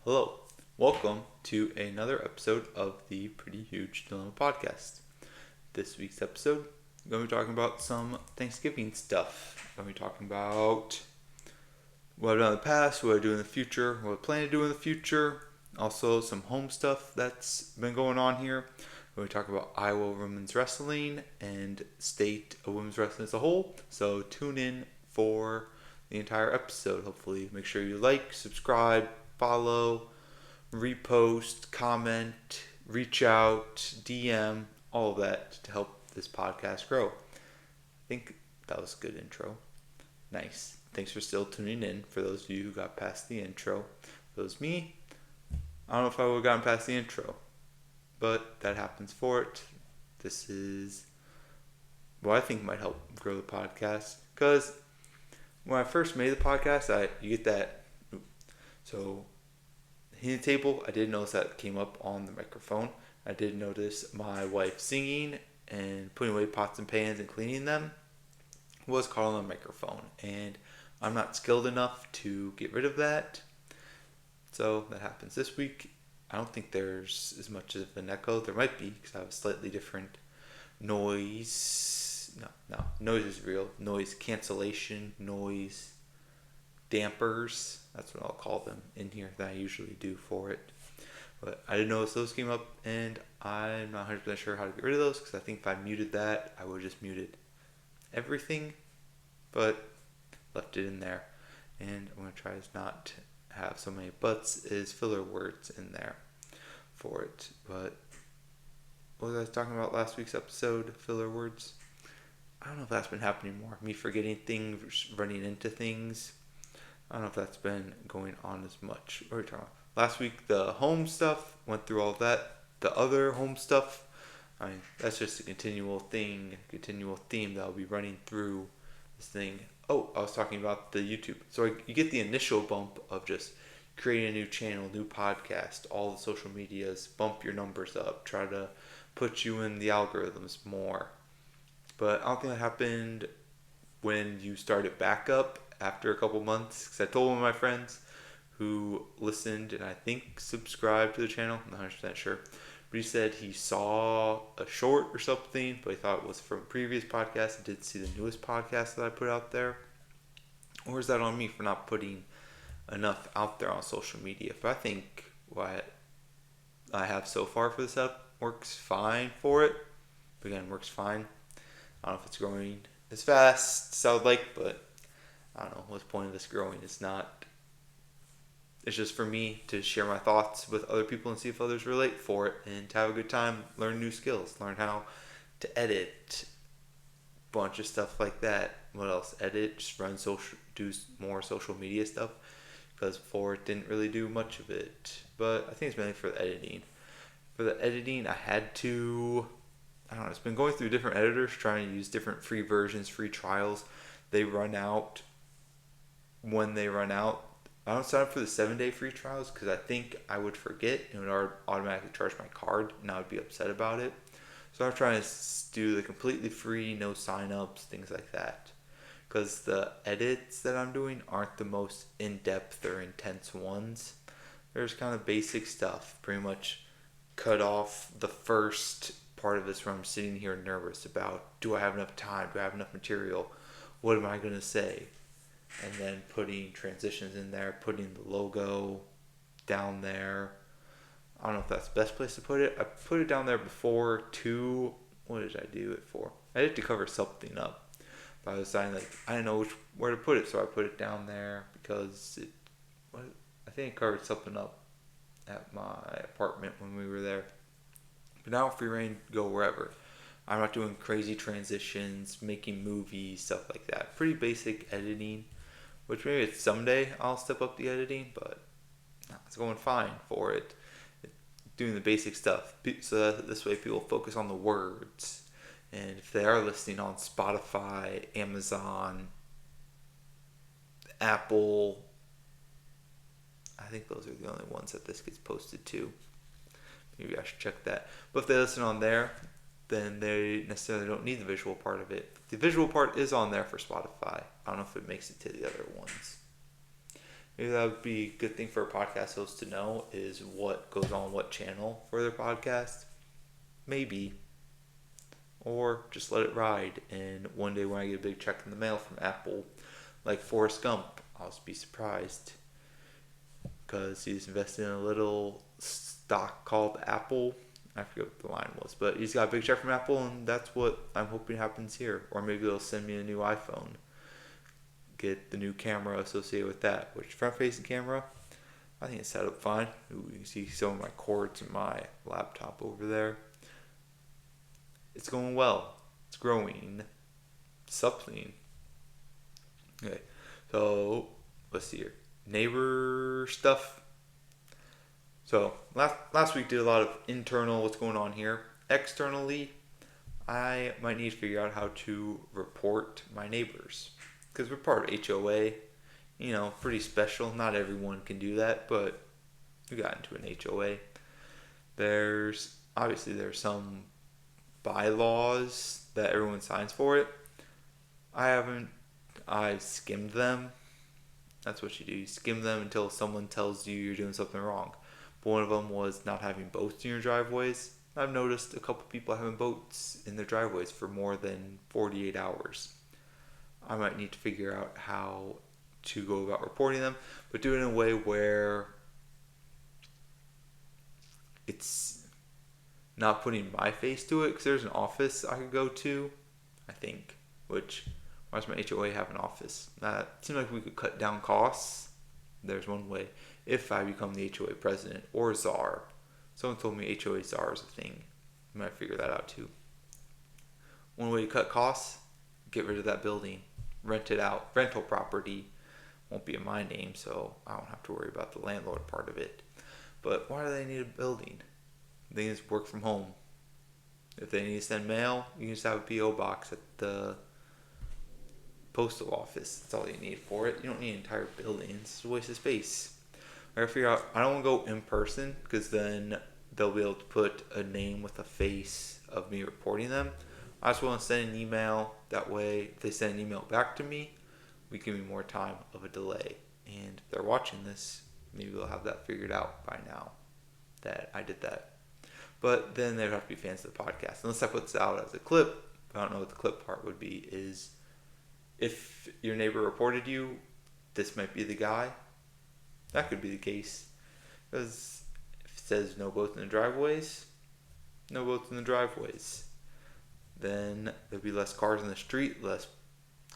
Hello, welcome to another episode of the Pretty Huge Dilemma podcast. This week's episode, I'm going to be talking about some Thanksgiving stuff. I'm going to be talking about what I've done in the past, what I do in the future, what I plan to do in the future, also some home stuff that's been going on here. We're going to talk about Iowa women's wrestling and state of women's wrestling as a whole. So tune in for the entire episode. Hopefully, make sure you like, subscribe, follow, repost, comment, reach out, DM, all of that to help this podcast grow. I think that was a good intro. Nice. Thanks for still tuning in. For those of you who got past the intro, if it was me, I don't know if I would have gotten past the intro, but that happens for it. This is what I think might help grow the podcast. Because when I first made the podcast, you get that. So, hitting the table, I did notice that came up on the microphone. I did notice my wife singing and putting away pots and pans and cleaning them was caught on the microphone. And I'm not skilled enough to get rid of that. So that happens this week. I don't think there's as much of an echo. There might be because I have a slightly different noise. No, noise is real. Noise cancellation, noise dampers. That's what I'll call them in here that I usually do for it. But I didn't notice those came up, and I'm not 100% sure how to get rid of those because I think if I muted that, I would have just muted everything, but left it in there. And I'm going to try to not have so many buts as filler words in there for it. But what was I talking about last week's episode? Filler words? I don't know if that's been happening more. Me forgetting things, running into things. I don't know if that's been going on as much. What are we talking about? Last week, the home stuff, went through all of that. The other home stuff, I mean, that's just a continual theme that I'll be running through this thing. Oh, I was talking about the YouTube. So you get the initial bump of just creating a new channel, new podcast, all the social medias, bump your numbers up, try to put you in the algorithms more. But I don't think that happened when you started back up after a couple months. Because I told one of my friends who listened and I think subscribed to the channel, I'm not 100% sure. But he said he saw a short or something, but he thought it was from a previous podcast. I didn't see the newest podcast that I put out there. Or is that on me for not putting enough out there on social media? But I think what I have so far for this app works fine for it. Again, works fine. I don't know if it's growing as fast as I would like, but I don't know. What's the point of this growing? It's just for me to share my thoughts with other people and see if others relate for it and to have a good time, learn new skills, learn how to edit, bunch of stuff like that. What else? Edit, just do more social media stuff because before it didn't really do much of it. But I think it's mainly for the editing. For the editing, I don't know, it's been going through different editors, trying to use different free versions, free trials. They run out when they run out. I don't sign up for the 7-day free trials because I think I would forget and it would automatically charge my card and I would be upset about it. So I'm trying to do the completely free, no sign-ups, things like that. Because the edits that I'm doing aren't the most in-depth or intense ones. There's kind of basic stuff. Pretty much cut off the first part of this where I'm sitting here nervous about, do I have enough time? Do I have enough material? What am I going to say? And then putting transitions in there, putting the logo down there. I don't know if that's the best place to put it. I put it down there before to, what did I do it for? I did it to cover something up. But I was deciding, I didn't know where to put it, so I put it down there because I think it covered something up at my apartment when we were there. But now free reign, go wherever. I'm not doing crazy transitions, making movies, stuff like that. Pretty basic editing, which maybe it's someday I'll step up the editing, but it's going fine for it. Doing the basic stuff, so that this way people focus on the words. And if they are listening on Spotify, Amazon, Apple, I think those are the only ones that this gets posted to. Maybe I should check that. But if they listen on there, then they necessarily don't need the visual part of it. The visual part is on there for Spotify. I don't know if it makes it to the other ones. Maybe that would be a good thing for a podcast host to know is what goes on what channel for their podcast. Maybe. Or just let it ride. And one day when I get a big check in the mail from Apple, like Forrest Gump, I'll just be surprised. Because he's invested in a little stock called Apple. I forget what the line was. But he's got a big check from Apple, and that's what I'm hoping happens here. Or maybe they'll send me a new iPhone. Get the new camera associated with that. Which front-facing camera, I think it's set up fine. You can see some of my cords in my laptop over there. It's going well. It's growing. Something. Okay. So, let's see here. Neighbor stuff. So, last week did a lot of internal what's going on here. Externally, I might need to figure out how to report my neighbors. Because we're part of HOA. You know, pretty special. Not everyone can do that, but we got into an HOA. There's some bylaws that everyone signs for it. I skimmed them. That's what you do. You skim them until someone tells you you're doing something wrong. But one of them was not having boats in your driveways. I've noticed a couple people having boats in their driveways for more than 48 hours. I might need to figure out how to go about reporting them, but do it in a way where it's not putting my face to it, because there's an office I could go to, I think, which, why does my HOA have an office? That seems like we could cut down costs. There's one way, if I become the HOA president or czar. Someone told me HOA czar is a thing. I might figure that out too. One way to cut costs, get rid of that building, rent it out. Rental property won't be in my name, so I don't have to worry about the landlord part of it. But why do they need a building? They just work from home. If they need to send mail, you can just have a P.O. box at the postal office. That's all you need for it. You don't need an entire building. It's a waste of space. I gotta figure out, I don't want to go in person, because then they'll be able to put a name with a face of me reporting them. I just want to send an email. That way, if they send an email back to me, we give me more time of a delay. And if they're watching this, maybe they'll have that figured out by now that I did that. But then they'd have to be fans of the podcast. Unless I put this out as a clip, I don't know what the clip part would be, is if your neighbor reported you, this might be the guy. That could be the case. Because if it says no boats in the driveways, no boats in the driveways. Then there'll be less cars in the street, less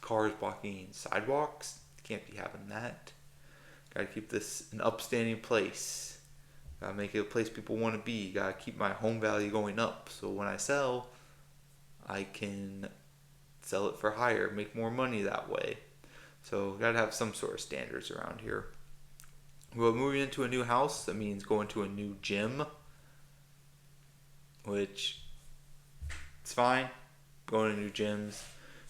cars blocking sidewalks. Can't be having that. Gotta keep this an upstanding place. Gotta make it a place people want to be. Gotta keep my home value going up. So when I sell, I can sell it for higher, make more money that way. So gotta have some sort of standards around here. Well, moving into a new house, that means going to a new gym, which it's fine. Going to new gyms.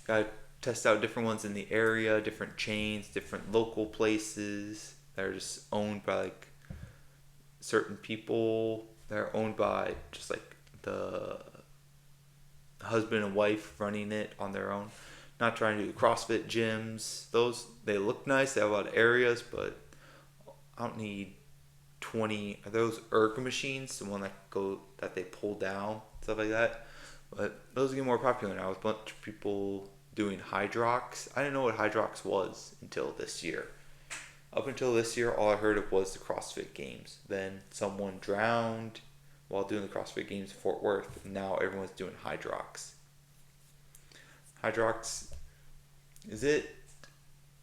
Gotta test out different ones in the area, different chains, different local places that are just owned by like certain people. They're owned by just like the husband and wife running it on their own. Not trying to do CrossFit gyms. Those, they look nice. They have a lot of areas, but I don't need 20. Are those erg machines? The one that they pull down, stuff like that. But those get more popular now with a bunch of people doing Hydrox. I didn't know what Hydrox was until this year. Up until this year, all I heard of was the CrossFit Games. Then someone drowned while doing the CrossFit Games in Fort Worth. And now everyone's doing Hydrox. Hydrox, is it?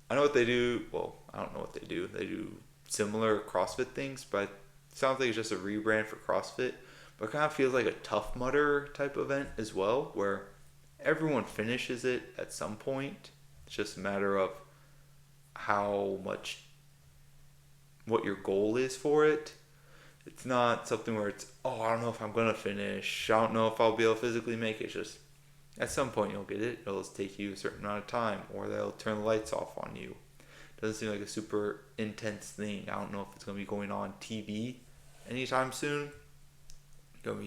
I know what they do. Well, I don't know what they do. They do similar CrossFit things, but it sounds like it's just a rebrand for CrossFit. But it kind of feels like a Tough Mudder type event as well, where everyone finishes it at some point. It's just a matter of what your goal is for it. It's not something where it's, I don't know if I'm going to finish. I don't know if I'll be able to physically make it. It's just, at some point you'll get it. It'll just take you a certain amount of time, or they'll turn the lights off on you. Doesn't seem like a super intense thing. I don't know if it's going to be going on TV anytime soon. Going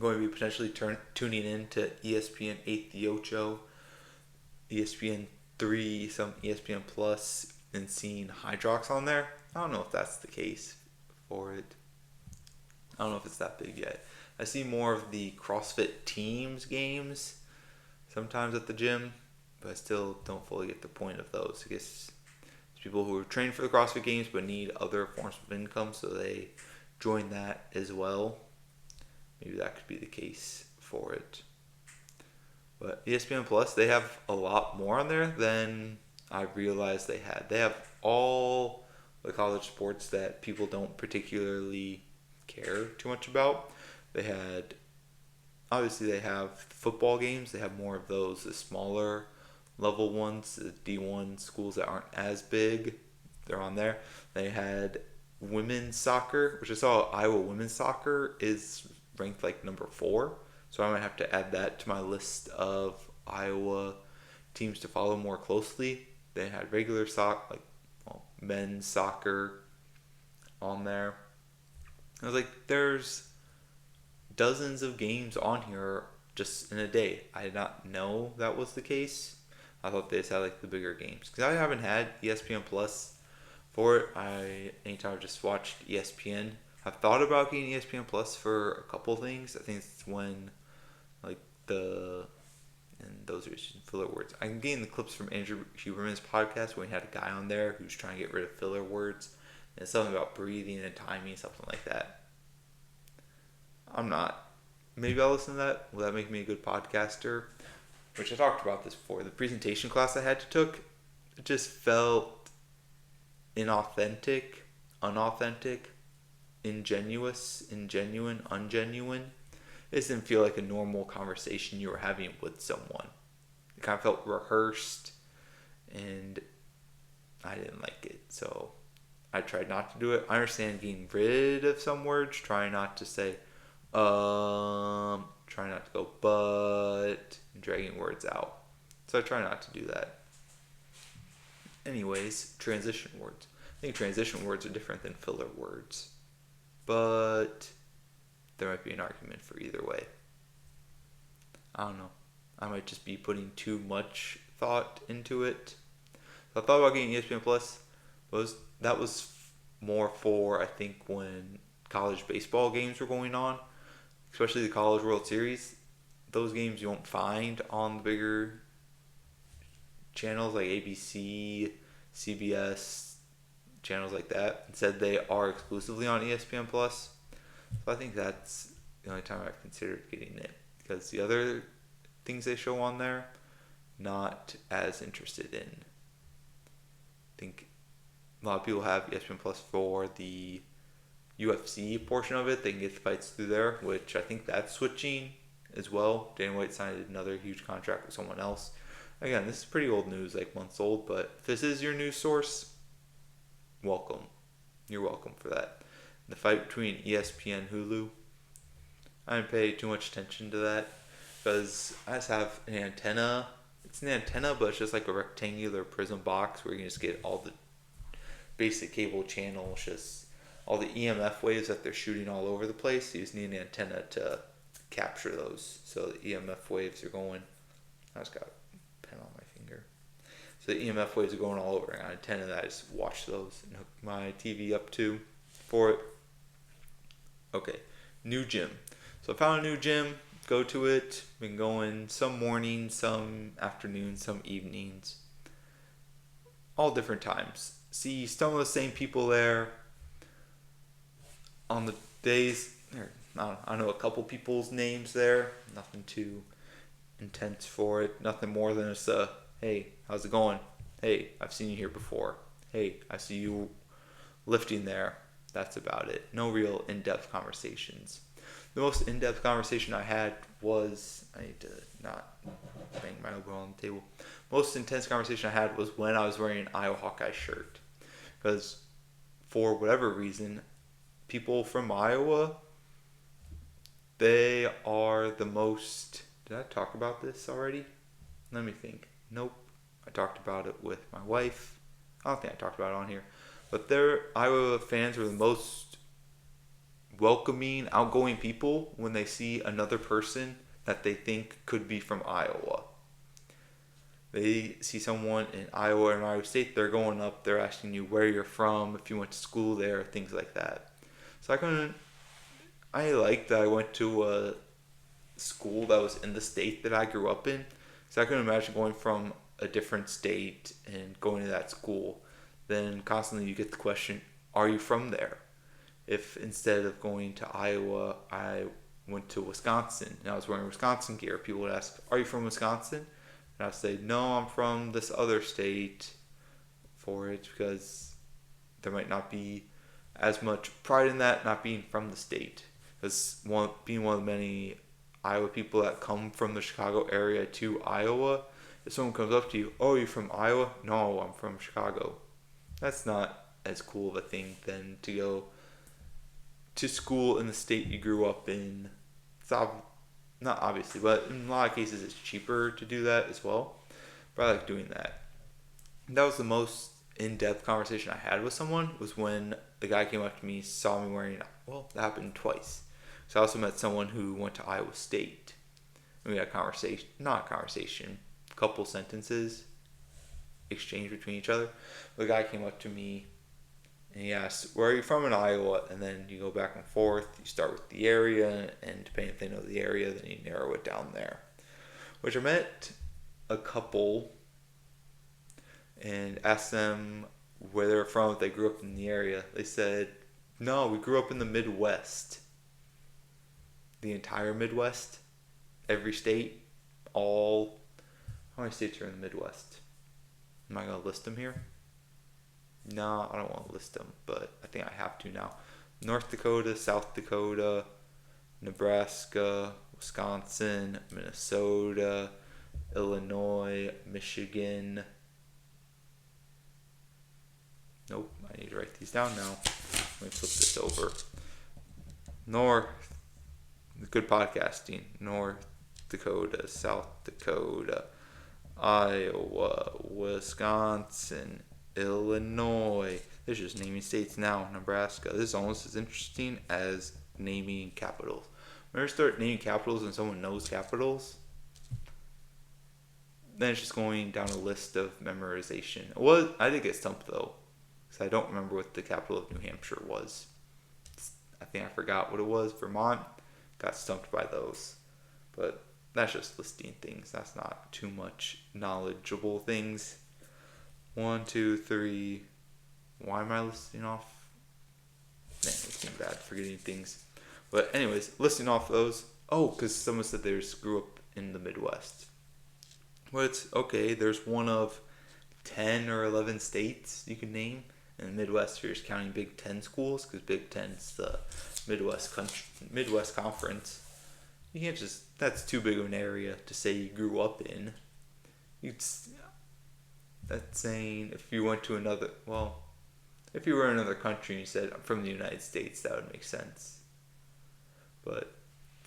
to be potentially tuning in to ESPN 8 The Ocho, ESPN some ESPN Plus and seeing Hydrox on there. I don't know if that's the case for it. I don't know if it's that big yet. I see more of the CrossFit Teams games sometimes at the gym, but I still don't fully get the point of those. I guess it's people who are trained for the CrossFit Games but need other forms of income, so they join that as well. Maybe that could be the case for it. But ESPN Plus, they have a lot more on there than I realized they had. They have all the college sports that people don't particularly care too much about. They have football games. They have more of those, the smaller level ones, the D1 schools that aren't as big. They're on there. They had women's soccer, which I saw Iowa women's soccer is ranked like number 4. So I might have to add that to my list of Iowa teams to follow more closely. They had regular men's soccer on there. I was like, there's dozens of games on here just in a day. I did not know that was the case. I thought they just had like the bigger games. Because I haven't had ESPN Plus for it. Anytime I've just watched ESPN. I've thought about getting ESPN Plus for a couple things. I think it's when and those are just filler words. I'm getting the clips from Andrew Huberman's podcast when he had a guy on there who's trying to get rid of filler words. And it's something about breathing and timing, something like that. I'm not. Maybe I'll listen to that. Will that make me a good podcaster? Which I talked about this before. The presentation class I had to took, it just felt unauthentic, ingenuous, ingenuine, ungenuine. It just didn't feel like a normal conversation you were having with someone. It kind of felt rehearsed, and I didn't like it. So I tried not to do it. I understand getting rid of some words, trying not to say, trying not to go but, and dragging words out. So I try not to do that. Anyways, transition words. I think transition words are different than filler words. But there might be an argument for either way. I don't know. I might just be putting too much thought into it. So I thought about getting ESPN Plus. That was more for, I think, when college baseball games were going on, especially the College World Series. Those games you won't find on the bigger channels like ABC, CBS, channels like that. Instead, they are exclusively on ESPN Plus. So I think that's the only time I've considered getting it, because the other things they show on there, not as interested in. I think a lot of people have ESPN Plus for the UFC portion of it. They can get the fights through there, which I think that's switching as well. Dana White signed another huge contract with someone else. Again, this is pretty old news, like months old, but if this is your news source, welcome. You're welcome for that. The fight between ESPN and Hulu, I didn't pay too much attention to that because I just have an antenna. It's an antenna, but it's just like a rectangular prism box where you can just get all the basic cable channels, just all the EMF waves that they're shooting all over the place. You just need an antenna to capture those. So the EMF waves are going. I just got a pen on my finger. So the EMF waves are going all over. I got an antenna that I just watch those and hook my TV up to for it. Okay, new gym. So I found a new gym, go to it, been going some mornings, some afternoons, some evenings, all different times. See some of the same people there on the days, I know a couple people's names there, nothing too intense for it, nothing more than just hey, how's it going? Hey, I've seen you here before. Hey, I see you lifting there. That's about it. No real in-depth conversations. The most in-depth conversation I had was, I need to not bang my elbow on the table. Most intense conversation I had was when I was wearing an Iowa Hawkeye shirt. Because for whatever reason, people from Iowa, they are the most... Did I talk about this already? Let me think. Nope. I talked about it with my wife. I don't think I talked about it on here. But their Iowa fans were the most welcoming, outgoing people when they see another person that they think could be from Iowa. They see someone in Iowa or Iowa State, they're going up, they're asking you where you're from, if you went to school there, things like that. So I liked that I went to a school that was in the state that I grew up in. So I couldn't imagine going from a different state and going to that school. Then constantly you get the question, are you from there? If instead of going to Iowa, I went to Wisconsin and I was wearing Wisconsin gear, people would ask, are you from Wisconsin? And I'd say, no, I'm from this other state for it, because there might not be as much pride in that, not being from the state. Because being one of the many Iowa people that come from the Chicago area to Iowa, if someone comes up to you, oh, you're from Iowa? No, I'm from Chicago. That's not as cool of a thing than to go to school in the state you grew up in. It's not obviously, but in a lot of cases it's cheaper to do that as well. But I like doing that. And that was the most in-depth conversation I had with someone, was when the guy came up to me, saw me wearing, well, that happened twice. So I also met someone who went to Iowa State. And we had a conversation, not a conversation, a couple sentences exchanged between each other. The guy came up to me and he asked, where are you from in Iowa? And then you go back and forth. You start with the area, and depending if they know the area, then you narrow it down there. Which I met a couple and asked them where they're from, if they grew up in the area. They said, no, we grew up in the Midwest. The entire Midwest, every state, how many states are in the Midwest? Am I going to list them here? No, I don't want to list them, but I think I have to now. North Dakota, South Dakota, Nebraska, Wisconsin, Minnesota, Illinois, Michigan. Nope, I need to write these down now. Let me flip this over. Good podcasting. North Dakota, South Dakota, Iowa, Wisconsin, Illinois. This is just naming states now. Nebraska. This is almost as interesting as naming capitals. When I start naming capitals and someone knows capitals, then it's just going down a list of memorization. I did get stumped though, because I don't remember what the capital of New Hampshire was. I think I forgot what it was. Vermont. Got stumped by those. But that's just listing things. That's not too much knowledgeable things. 1, 2, 3. Why am I listing off? Man, it seems bad forgetting things. But anyways, listing off those. Oh, because someone said they just grew up in the Midwest. Well, it's okay. There's one of 10 or 11 states you can name. In the Midwest, you're just counting Big Ten schools, because Big Ten's the Midwest Conference. You can't that's too big of an area to say you grew up in. That's saying if you went to if you were in another country and you said, I'm from the United States, that would make sense. But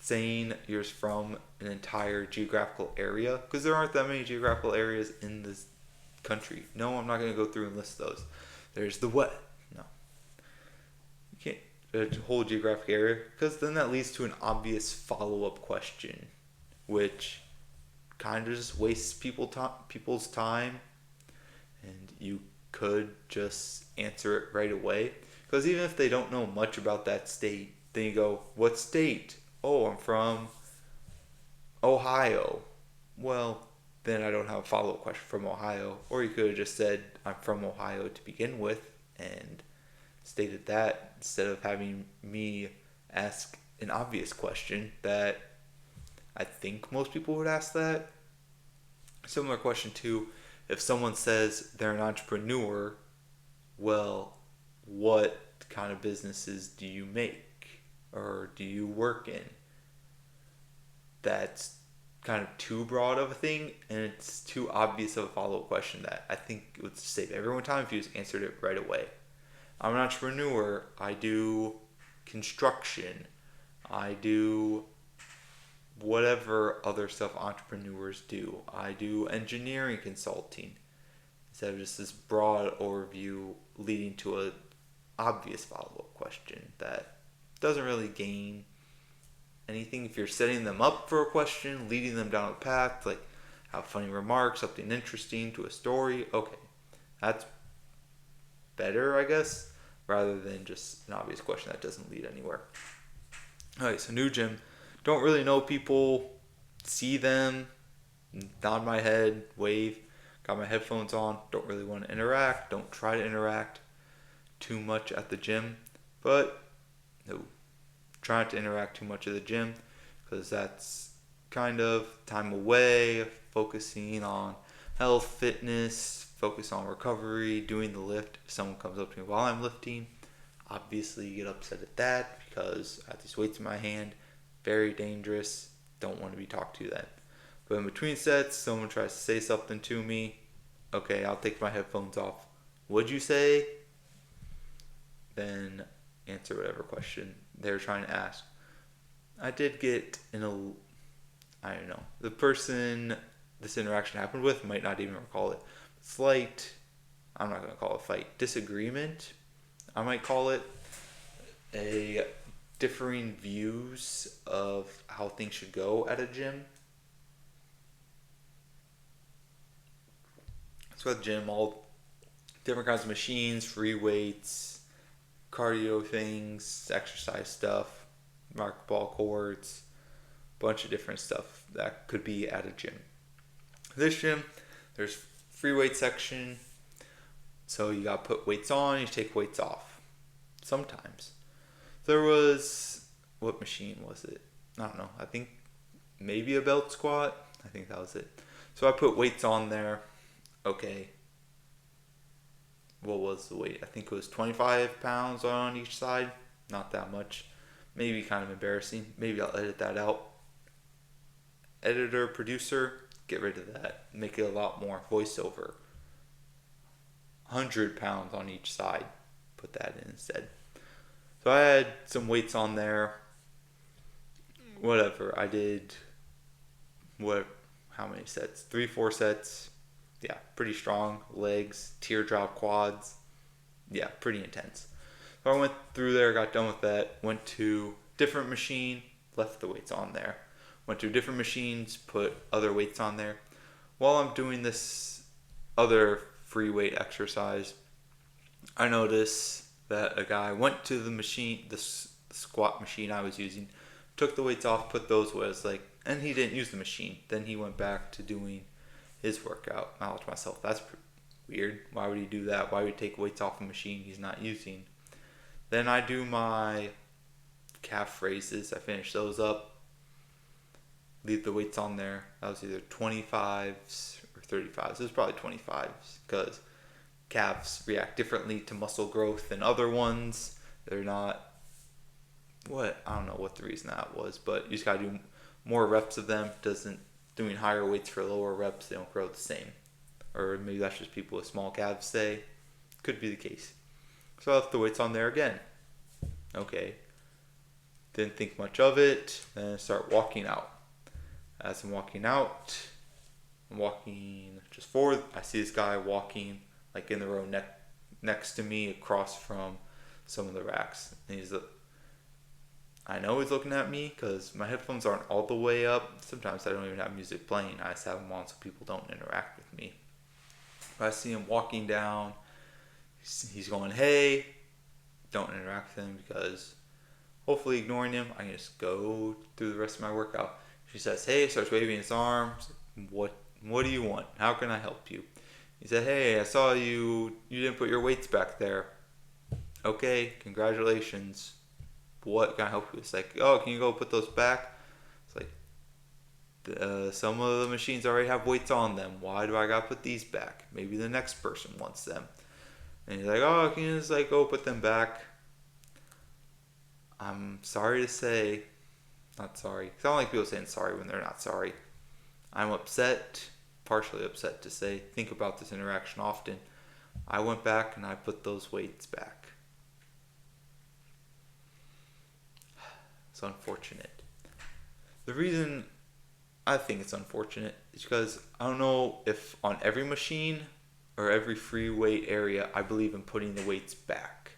saying you're from an entire geographical area, because there aren't that many geographical areas in this country. No, I'm not going to go through and list those. There's the what? No. You can't. A whole geographic area, because then that leads to an obvious follow-up question, which kind of just wastes people's time, and you could just answer it right away. Because even if they don't know much about that state, then you go, what state? Oh, I'm from Ohio. Well, then I don't have a follow-up question from Ohio. Or you could have just said, I'm from Ohio to begin with, and stated that instead of having me ask an obvious question that I think most people would ask that. Similar question to, if someone says they're an entrepreneur, well, what kind of businesses do you make or do you work in? That's kind of too broad of a thing, and it's too obvious of a follow-up question that I think it would save everyone time if you just answered it right away. I'm an entrepreneur. I do construction. I do whatever other stuff entrepreneurs do. I do engineering consulting. Instead of just this broad overview leading to an obvious follow-up question that doesn't really gain anything. If you're setting them up for a question, leading them down a path, like have funny remarks, something interesting to a story. Okay, that's better, I guess, rather than just an obvious question that doesn't lead anywhere. Alright, so new gym. Don't really know people, see them, nod my head, wave, got my headphones on, don't really want to interact, don't try to interact too much at the gym, but no, try not to interact too much at the gym because that's kind of time away, focusing on health, fitness, focus on recovery, doing the lift. If someone comes up to me while I'm lifting, obviously get upset at that because I have these weights in my hand, very dangerous, don't want to be talked to then. But in between sets, someone tries to say something to me, okay, I'll take my headphones off. What'd you say? Then answer whatever question they're trying to ask. I did get in a, I don't know, the person this interaction happened with might not even recall it. Slight, I'm not going to call it fight, disagreement, I might call it, a differing views of how things should go at a gym. So at the gym, all different kinds of machines, free weights, cardio things, exercise stuff, racquetball courts, bunch of different stuff that could be at a gym. This gym, there's free weight section, so you gotta put weights on, you take weights off. Sometimes. There was, what machine was it? I don't know, I think maybe a belt squat, I think that was it. So I put weights on there, okay. What was the weight? I think it was 25 pounds on each side, not that much. Maybe kind of embarrassing, maybe I'll edit that out. Editor, producer, get rid of that, make it a lot more voiceover. 100 pounds on each side, put that in instead. So I had some weights on there, whatever, I did, how many sets? 3-4 sets, yeah, pretty strong, legs, teardrop quads, yeah, pretty intense. So I went through there, got done with that, went to different machine, left the weights on there. Went to different machines, put other weights on there. While I'm doing this other free weight exercise, I noticed that a guy went to the machine, the squat machine I was using, took the weights off, put those weights, and he didn't use the machine. Then he went back to doing his workout. I thought to myself, that's weird. Why would he do that? Why would he take weights off a machine he's not using? Then I do my calf raises. I finish those up. Leave the weights on there. That was either 25s or 35s. It was probably 25s because calves react differently to muscle growth than other ones. They're not, I don't know what the reason that was, but you just gotta do more reps of them. Doing higher weights for lower reps, they don't grow the same. Or maybe that's just people with small calves say. Could be the case. So I left the weights on there again. Okay. Didn't think much of it. Then I start walking out. As I'm walking out, I'm walking just forward. I see this guy walking in the row next to me across from some of the racks. And I know he's looking at me because my headphones aren't all the way up. Sometimes I don't even have music playing. I just have them on so people don't interact with me. But I see him walking down. He's going, hey. Don't interact with him because hopefully ignoring him, I can just go through the rest of my workout. She says, hey, starts waving his arms. What do you want? How can I help you? He said, hey, I saw you didn't put your weights back there. Okay, congratulations. What can I help you with? It's like, oh, can you go put those back? It's like, some of the machines already have weights on them. Why do I gotta put these back? Maybe the next person wants them. And he's like, oh, can you just go put them back? I'm sorry to say, not sorry. I don't like people saying sorry when they're not sorry. I'm upset, partially upset to say, think about this interaction often. I went back and I put those weights back. It's unfortunate. The reason I think it's unfortunate is because I don't know if on every machine or every free weight area I believe in putting the weights back.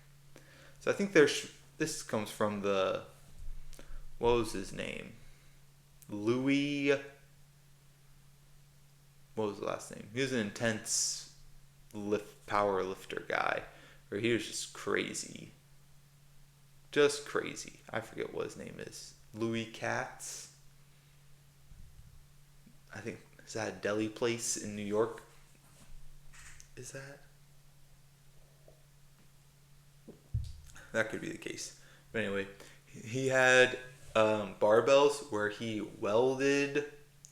So I think this comes from what was his name? Louis what was the last name? He was an intense power lifter guy, where he was just crazy. Just crazy. I forget what his name is. Louis Katz. I think, is that a deli place in New York? Is that? That could be the case. But anyway, he had barbells where he welded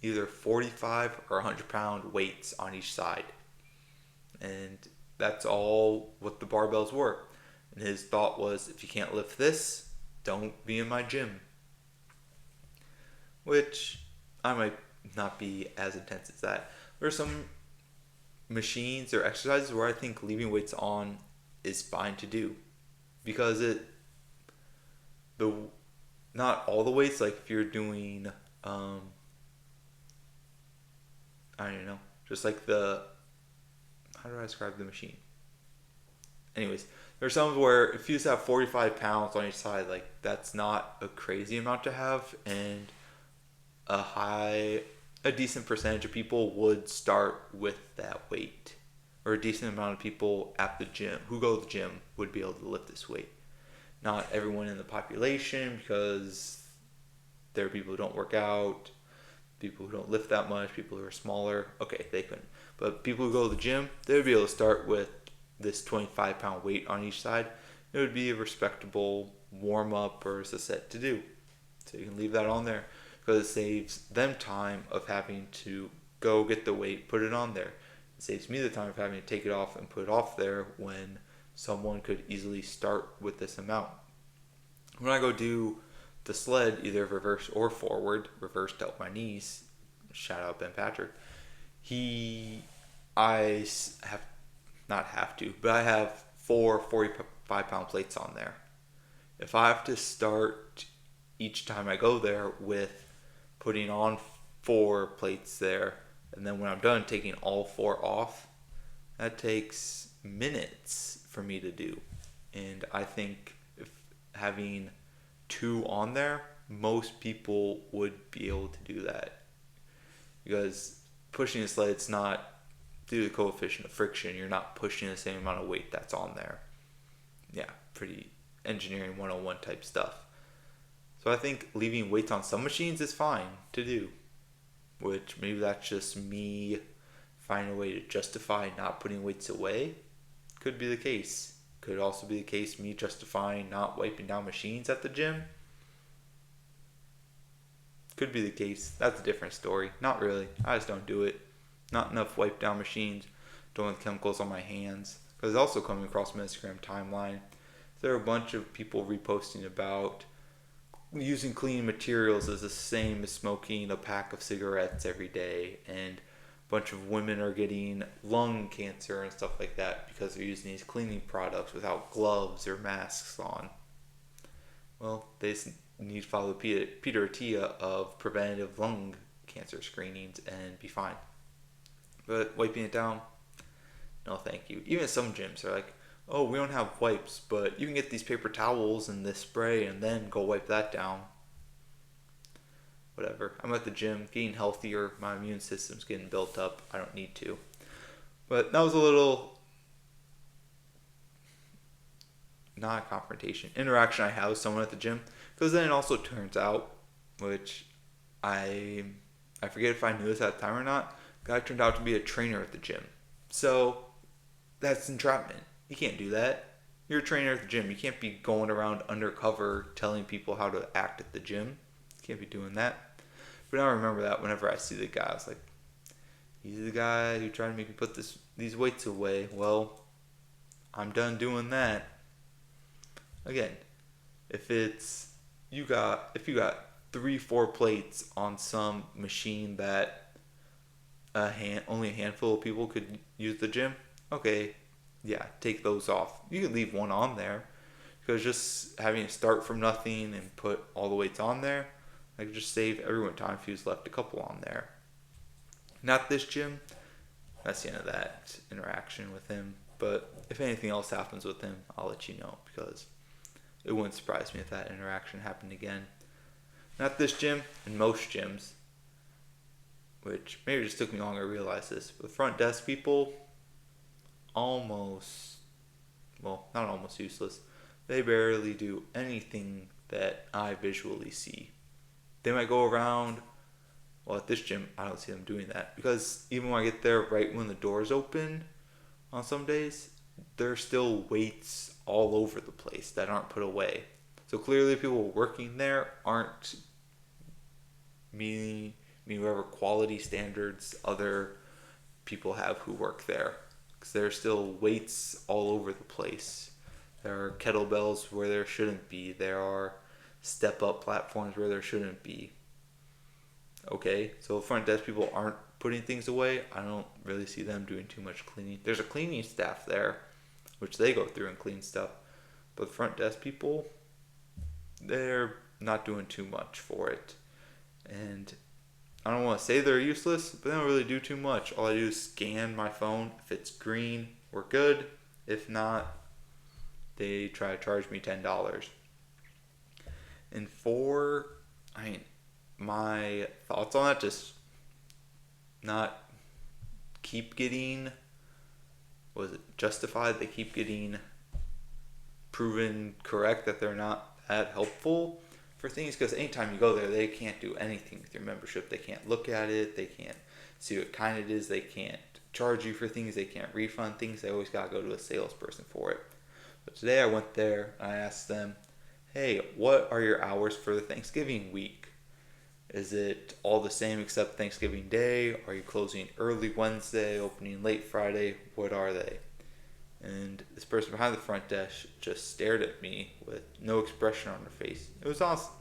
either 45 or 100-pound weights on each side. And that's all what the barbells were. And his thought was, if you can't lift this, don't be in my gym. Which I might not be as intense as that. There are some machines or exercises where I think leaving weights on is fine to do. Because not all the weights, like if you're doing, I don't know, just like how do I describe the machine? Anyways, there's some where if you just have 45 pounds on each side, like that's not a crazy amount to have, and a decent percentage of people would start with that weight, or a decent amount of people at the gym who go to the gym would be able to lift this weight. Not everyone in the population, because there are people who don't work out, people who don't lift that much, people who are smaller. Okay, they couldn't. But people who go to the gym, they would be able to start with this 25-pound weight on each side. It would be a respectable warm-up or a set to do. So you can leave that on there, because it saves them time of having to go get the weight, put it on there. It saves me the time of having to take it off and put it off there when someone could easily start with this amount. When I go do the sled, either reverse or forward, reverse to help my knees, shout out Ben Patrick, I have 4 45-pound plates on there. If I have to start each time I go there with putting on 4 plates there, and then when I'm done taking all 4 off, that takes minutes for me to do. And I think if having 2 on there, most people would be able to do that. Because pushing a sled, it's not, due to the coefficient of friction, you're not pushing the same amount of weight that's on there. Yeah, pretty engineering 101 type stuff. So I think leaving weights on some machines is fine to do. Which maybe that's just me finding a way to justify not putting weights away. Could be the case. Could also be the case me justifying not wiping down machines at the gym. Could be the case. That's a different story. Not really. I just don't do it. Not enough wipe down machines. Don't want chemicals on my hands. Because it's also coming across my Instagram timeline. There are a bunch of people reposting about using clean materials is the same as smoking a pack of cigarettes every day, and a bunch of women are getting lung cancer and stuff like that because they're using these cleaning products without gloves or masks on. Well, they just need to follow Peter Attia of preventative lung cancer screenings and be fine. But wiping it down, no thank you. Even some gyms are like, oh, we don't have wipes, but you can get these paper towels and this spray and then go wipe that down. Whatever. I'm at the gym getting healthier. My immune system's getting built up. I don't need to. But that was a little, not a confrontation, interaction I had with someone at the gym. Because then it also turns out, which I forget if I knew this at the time or not, guy turned out to be a trainer at the gym. So that's entrapment. You can't do that. You're a trainer at the gym. You can't be going around undercover telling people how to act at the gym. You can't be doing that. But now I remember that whenever I see the guy, I was like, he's the guy who tried to make me put these weights away. Well, I'm done doing that. Again, if you got 3-4 plates on some machine that only a handful of people could use the gym, okay, yeah, take those off. You can leave one on there, because just having to start from nothing and put all the weights on there, I could just save everyone time if you just left a couple on there. Not this gym. That's the end of that interaction with him. But if anything else happens with him, I'll let you know, because it wouldn't surprise me if that interaction happened again. Not this gym, and most gyms. which maybe it just took me longer to realize this. But front desk people, almost, well, not almost useless. They barely do anything that I visually see. They might go around. Well, at this gym, I don't see them doing that because even when I get there right when the doors open on some days, there's still weights all over the place that aren't put away. So clearly people working there aren't meeting whatever quality standards other people have who work there. Because there's still weights all over the place. There are kettlebells where there shouldn't be. There are step-up platforms where there shouldn't be. Okay, so front desk people aren't putting things away. I don't really see them doing too much cleaning. There's a cleaning staff there, which they go through and clean stuff. But front desk people, they're not doing too much for it. And I don't want to say they're useless, but they don't really do too much. All I do is scan my phone. If it's green, we're good. If not, they try to charge me $10. And my thoughts on that, just not keep getting, justified? They keep getting proven correct that they're not that helpful for things, because anytime you go there, they can't do anything with your membership. They can't look at it. They can't see what kind it is. They can't charge you for things. They can't refund things. They always got to go to a salesperson for it. But today I went there and I asked them, hey, what are your hours for the Thanksgiving week? Is it all the same except Thanksgiving Day? Are you closing early Wednesday, opening late Friday? What are they? And this person behind the front desk just stared at me with no expression on her face. It was awesome.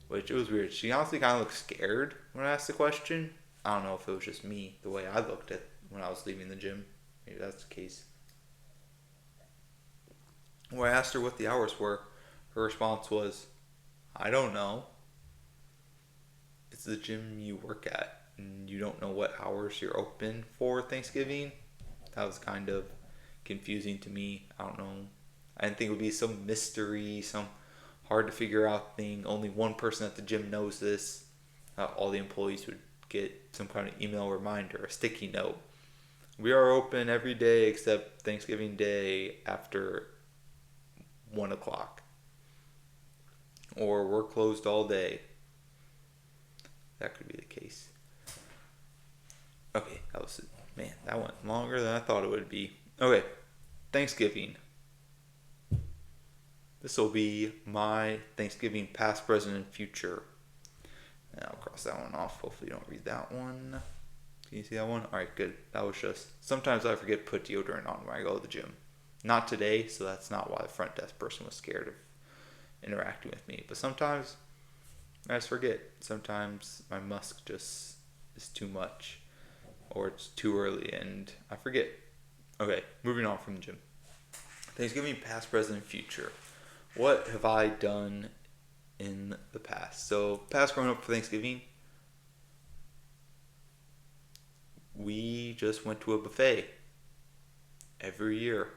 Which, it was weird. She honestly kind of looked scared when I asked the question. I don't know if it was just me, the way I looked at when I was leaving the gym. Maybe that's the case. When I asked her what the hours were, her response was, I don't know. It's the gym you work at, and you don't know what hours you're open for Thanksgiving? That was kind of confusing to me. I don't know. I didn't think it would be some mystery, some hard to figure out thing. Only one person at the gym knows this. All the employees would get some kind of email reminder, a sticky note. We are open every day except Thanksgiving Day after 1 o'clock. Or we're closed all day. That could be the case. Okay, that went longer than I thought it would be. Okay, Thanksgiving. This will be my Thanksgiving past, present, and future. And I'll cross that one off. Hopefully you don't read that one. Can you see that one? Alright, good. That was just, sometimes I forget to put deodorant on when I go to the gym. Not today, so that's not why the front desk person was scared of interacting with me. But sometimes I just forget. Sometimes my musk just is too much, or it's too early and I forget. Okay, moving on from the gym. Thanksgiving past, present, and future. What have I done in the past? So, past growing up for Thanksgiving, we just went to a buffet every year.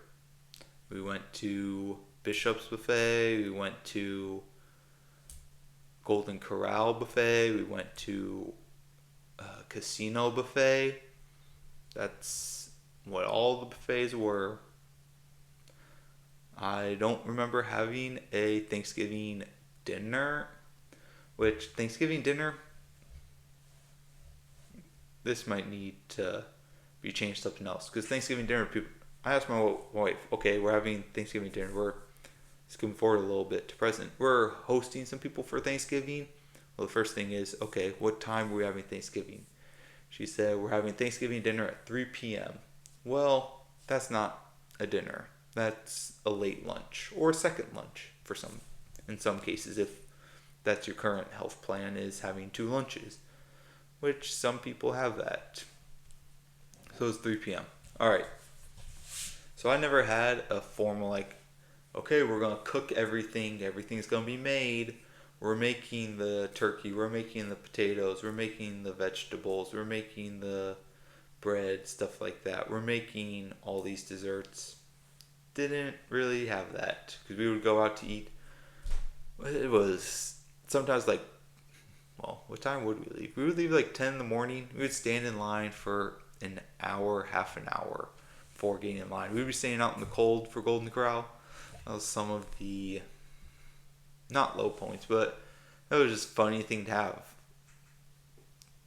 We went to Bishop's Buffet, we went to Golden Corral Buffet, we went to Casino Buffet. That's what all the buffets were. I don't remember having a Thanksgiving dinner, which Thanksgiving dinner, this might need to be changed to something else. Because Thanksgiving dinner, I asked my wife, okay, we're having Thanksgiving dinner. We're skipping forward a little bit to present. We're hosting some people for Thanksgiving. Well, the first thing is, okay, what time are we having Thanksgiving? She said, we're having Thanksgiving dinner at 3 p.m. Well, that's not a dinner. That's a late lunch or a second lunch in some cases, if that's your current health plan, is having 2 lunches, which some people have that. So it's 3 p.m. All right. So I never had a formal, okay, we're going to cook everything. Everything's going to be made. We're making the turkey. We're making the potatoes. We're making the vegetables. We're making the bread, stuff like that. We're making all these desserts. Didn't really have that because we would go out to eat. It was sometimes well, what time would we leave? We would leave like 10 in the morning. We would stand in line for an hour, half an hour before getting in line. We would be staying out in the cold for Golden Corral. That was some of the, not low points, but that was just a funny thing to have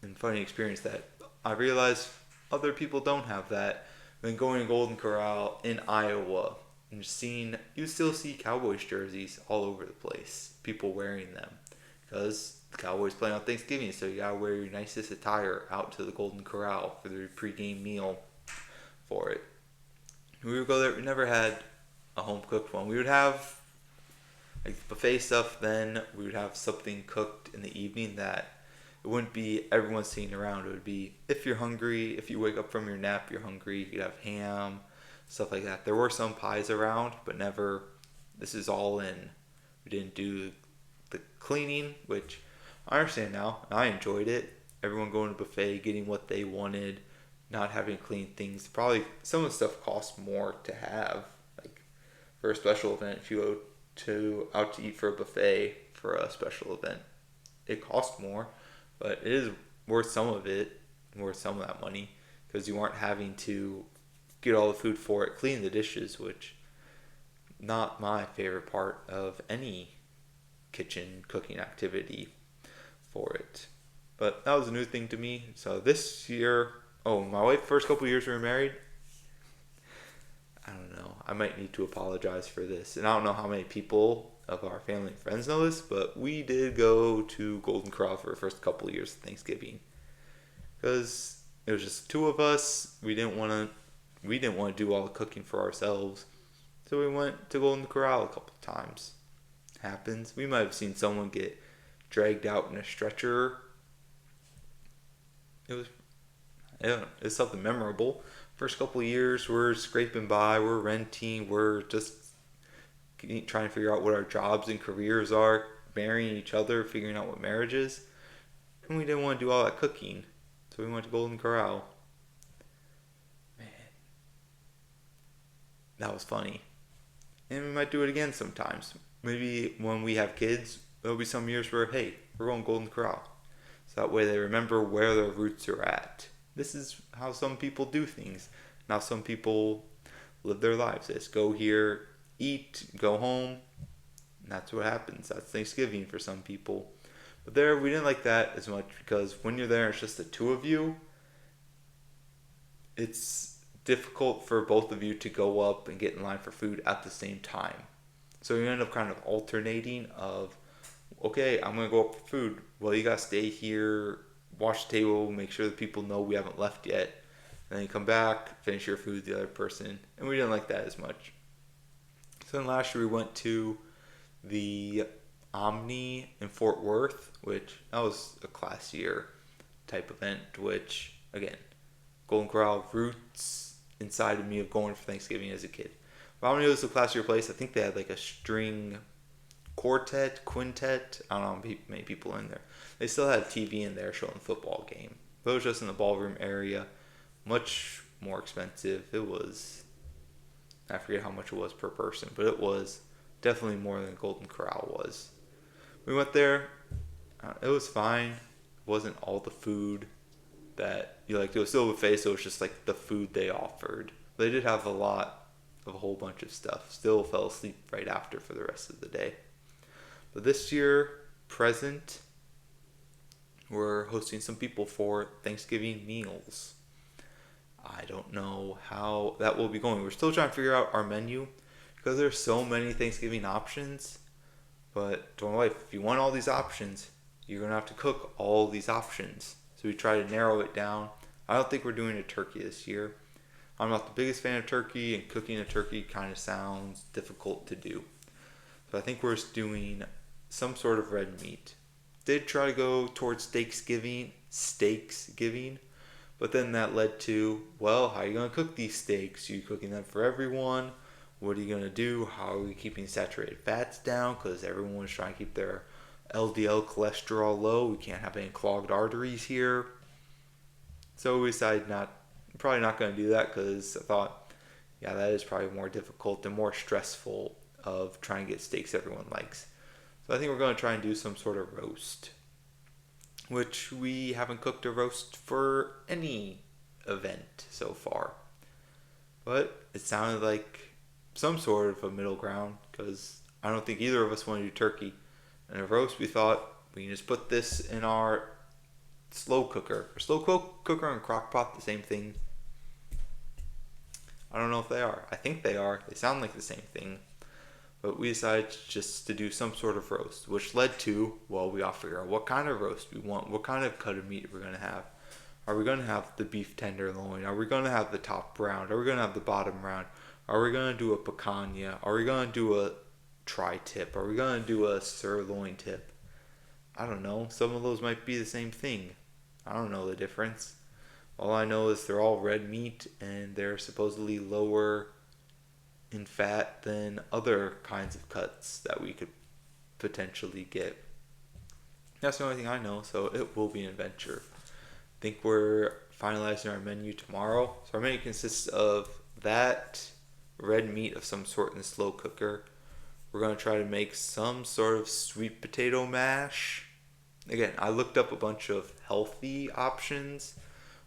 and funny experience that I realized other people don't have that. When going to Golden Corral in Iowa and seeing, you still see Cowboys jerseys all over the place, people wearing them because the Cowboys play on Thanksgiving, so you gotta wear your nicest attire out to the Golden Corral for the pregame meal for it. We would go there. We never had a home cooked one. We would have like buffet stuff. Then we would have something cooked in the evening that it wouldn't be everyone sitting around. It would be if you're hungry, if you wake up from your nap, you're hungry. You could have ham, stuff like that. There were some pies around, but never. This is all in. We didn't do the cleaning, which I understand now. I enjoyed it. Everyone going to buffet, getting what they wanted, not having to clean things. Probably some of the stuff costs more to have. Like for a special event, if you go to out to eat for a buffet for a special event, it costs more, but it is worth some of it, worth some of that money, because you aren't having to get all the food for it, clean the dishes, which not my favorite part of any kitchen cooking activity for it. But that was a new thing to me. So this year, my wife, first couple years we were married, I don't know, I might need to apologize for this. And I don't know how many people of our family and friends know this, but we did go to Golden Corral for the first couple of years of Thanksgiving. Because it was just two of us. We didn't want to do all the cooking for ourselves. So we went to Golden Corral a couple of times. Happens. We might have seen someone get dragged out in a stretcher. It's something memorable. First couple of years, we're scraping by, we're renting, we're just trying to figure out what our jobs and careers are, marrying each other, figuring out what marriage is. And we didn't want to do all that cooking. So we went to Golden Corral. Man, that was funny. And we might do it again sometimes. Maybe when we have kids, there'll be some years where, hey, we're going to Golden Corral. So that way they remember where their roots are at. This is how some people do things. Now some people live their lives. They just go here, eat, go home. And that's what happens. That's Thanksgiving for some people. But there, we didn't like that as much because when you're there, it's just the two of you. It's difficult for both of you to go up and get in line for food at the same time. So you end up kind of alternating of, okay, I'm going to go up for food. Well, you got to stay here, wash the table, make sure that people know we haven't left yet. And then you come back, finish your food with the other person. And we didn't like that as much. So then last year we went to the Omni in Fort Worth, which that was a class year type event, which, again, Golden Corral roots inside of me of going for Thanksgiving as a kid. But Omni was a class year place. I think they had like a string quintet. I don't know how many people in there. They still had TV in there showing the football game. But it was just in the ballroom area. Much more expensive. It was, I forget how much it was per person, but it was definitely more than Golden Corral was. We went there. It was fine. It wasn't all the food that you liked. It was still a buffet, so it was just like the food they offered. They did have a whole bunch of stuff. Still fell asleep right after for the rest of the day. But this year, present, we're hosting some people for Thanksgiving meals. I don't know how that will be going. We're still trying to figure out our menu because there's so many Thanksgiving options. But to my wife, if you want all these options, you're going to have to cook all these options. So we try to narrow it down. I don't think we're doing a turkey this year. I'm not the biggest fan of turkey, and cooking a turkey kind of sounds difficult to do. So I think we're just doing some sort of red meat. Did try to go towards steaks giving, but then that led to, well, how are you going to cook these steaks? Are you cooking them for everyone? What are you going to do? How are we keeping saturated fats down? Because everyone's trying to keep their LDL cholesterol low. We can't have any clogged arteries here. So we decided probably not going to do that because I thought, yeah, that is probably more difficult and more stressful of trying to get steaks everyone likes. So I think we're going to try and do some sort of roast. which we haven't cooked a roast for any event so far. But it sounded like some sort of a middle ground, because I don't think either of us want to do turkey. And a roast, we thought we can just put this in our slow cooker. Are slow cooker and crock pot the same thing? I don't know if they are. I think they are. They sound like the same thing. But we decided just to do some sort of roast, which led to, well, we got to figure out what kind of roast we want, what kind of cut of meat we're going to have. Are we going to have the beef tenderloin? Are we going to have the top round? Are we going to have the bottom round? Are we going to do a picanha? Are we going to do a tri-tip? Are we going to do a sirloin tip? I don't know. Some of those might be the same thing. I don't know the difference. All I know is they're all red meat and they're supposedly lower in fat than other kinds of cuts that we could potentially get. That's the only thing I know, so it will be an adventure. I think we're finalizing our menu tomorrow. So our menu consists of that red meat of some sort in the slow cooker. We're going to try to make some sort of sweet potato mash. Again, I looked up a bunch of healthy options.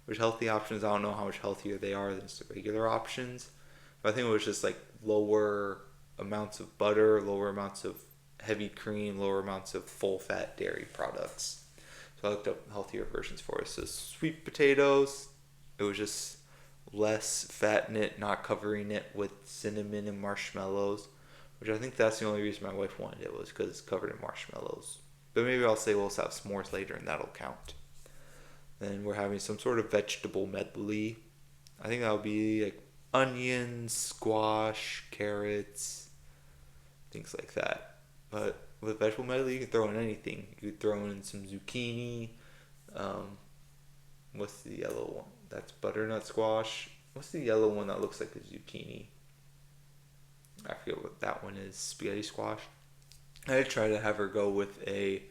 Which healthy options, I don't know how much healthier they are than just the regular options. But I think it was just like lower amounts of butter, lower amounts of heavy cream, lower amounts of full fat dairy products. So I looked up healthier versions for it. So sweet potatoes, it was just less fat in it, not covering it with cinnamon and marshmallows, which I think that's the only reason my wife wanted it, was because it's covered in marshmallows. But maybe I'll say we'll have s'mores later and that'll count. Then we're having some sort of vegetable medley. I think that'll be like onions, squash, carrots, things like that. But with vegetable medley, you can throw in anything. You could throw in some zucchini. What's the yellow one? That's butternut squash. What's the yellow one that looks like a zucchini? I forget what that one is. Spaghetti squash. I try to have her go with a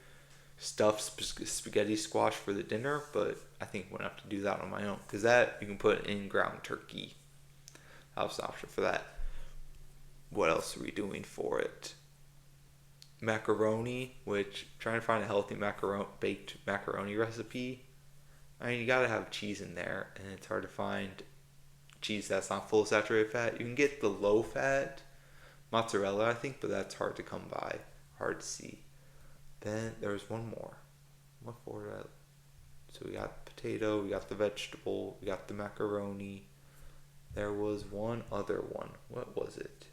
stuffed spaghetti squash for the dinner, but I think I'm going to have to do that on my own, because that you can put in ground turkey. I'll have an option for that. What else are we doing for it? Macaroni, which trying to find a healthy baked macaroni recipe. I mean, you got to have cheese in there, and it's hard to find cheese that's not full of saturated fat. You can get the low fat mozzarella, I think, but that's hard to come by, hard to see. Then there was one more. What for that? So we got potato, we got the vegetable, we got the macaroni. There was one other one. What was it?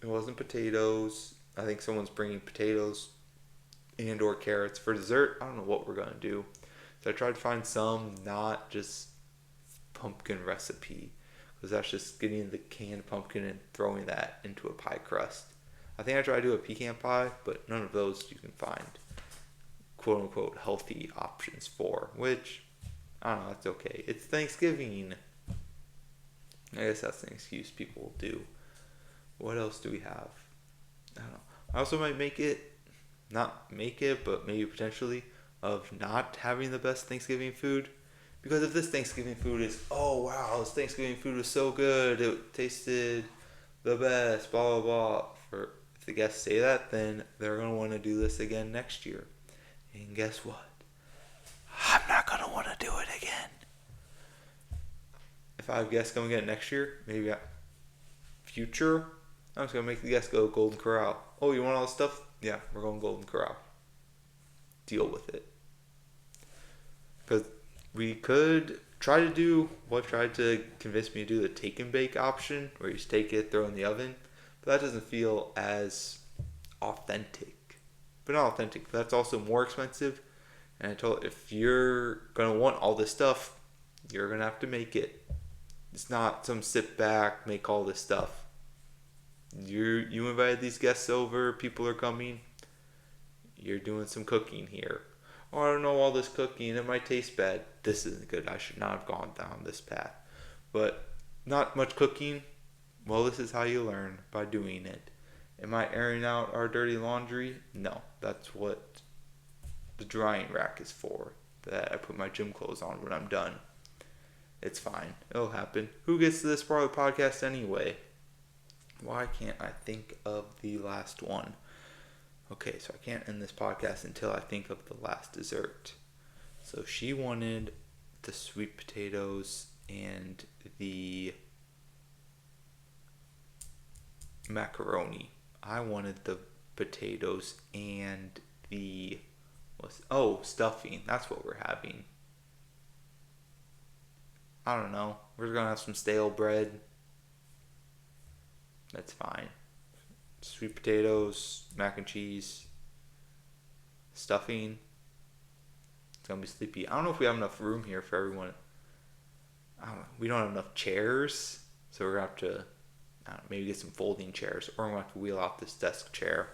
It wasn't potatoes. I think someone's bringing potatoes and or carrots for dessert. I don't know what we're going to do. So I tried to find some not just pumpkin recipe, because that's just getting the canned pumpkin and throwing that into a pie crust. I think I tried to do a pecan pie, but none of those you can find quote unquote healthy options for, which I don't know, that's okay. It's Thanksgiving. I guess that's an excuse people will do. What else do we have? I don't know. I also might not make it, but maybe potentially, of not having the best Thanksgiving food. Because if this Thanksgiving food is, oh wow, this Thanksgiving food was so good, it tasted the best, blah blah blah. If the guests say that, then they're going to want to do this again next year. And guess what? I'm not going to want to do it again. If I have guests coming again next year, maybe future, I'm just going to make the guests go Golden Corral. Oh, you want all this stuff? Yeah, we're going Golden Corral. Deal with it. Because we could try to do, tried to convince me to do the take and bake option, where you just take it, throw it in the oven. But that doesn't feel as authentic. But not authentic, but that's also more expensive. And I told, if you're going to want all this stuff, you're going to have to make it. It's not some sit back, make all this stuff. You invited these guests over, people are coming. You're doing some cooking here. Oh, I don't know all this cooking, it might taste bad. This isn't good, I should not have gone down this path. But not much cooking. Well, this is how you learn, by doing it. Am I airing out our dirty laundry? No, that's what the drying rack is for. That I put my gym clothes on when I'm done. It's fine. It'll happen. Who gets to this part of the podcast anyway? Why can't I think of the last one? Okay, so I can't end this podcast until I think of the last dessert. So she wanted the sweet potatoes and the macaroni. I wanted the potatoes and the stuffing. That's what we're having. I don't know. We're gonna have some stale bread. That's fine. Sweet potatoes, mac and cheese, stuffing. It's gonna be sleepy. I don't know if we have enough room here for everyone. I don't know. We don't have enough chairs, so we're gonna have to maybe get some folding chairs, or we're gonna have to wheel out this desk chair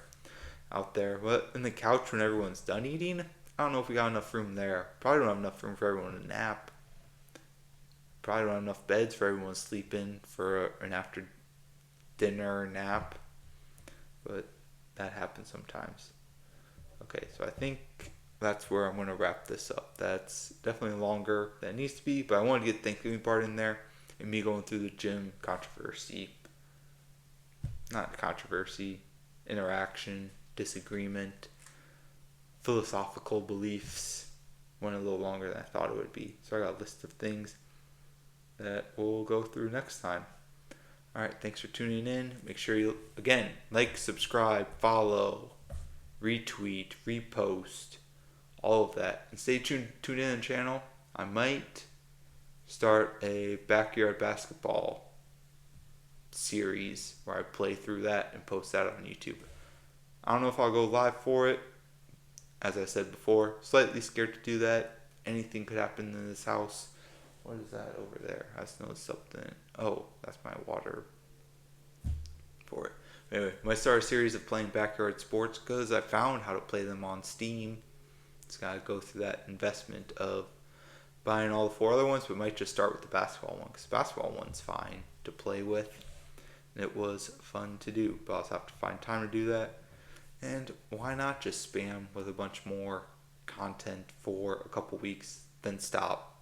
out there. But in the couch when everyone's done eating, I don't know if we got enough room there. Probably don't have enough room for everyone to nap. Probably don't have enough beds for everyone to sleep in for an after dinner nap. But that happens sometimes. Okay, so I think that's where I'm going to wrap this up. That's definitely longer than it needs to be, but I wanted to get the Thanksgiving part in there and me going through the gym controversy. Not controversy, interaction, disagreement, philosophical beliefs. Went a little longer than I thought it would be. So I got a list of things that we'll go through next time. Alright, thanks for tuning in. Make sure you, again, like, subscribe, follow, retweet, repost, all of that. And stay tuned in the channel. I might start a backyard basketball series where I play through that and post that on YouTube. I don't know if I'll go live for it. As I said before, slightly scared to do that. Anything could happen in this house. What is that over there? I just noticed something. Oh, that's my water for it. Anyway, I might start a series of playing backyard sports because I found how to play them on Steam. It's got to go through that investment of buying all the 4 other ones, but might just start with the basketball one because the basketball one's fine to play with. And it was fun to do, but I'll also have to find time to do that. And why not just spam with a bunch more content for a couple weeks, then stop,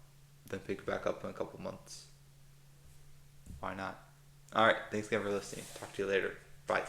then pick it back up in a couple months? Why not? Alright, thanks again for listening. Talk to you later. Bye.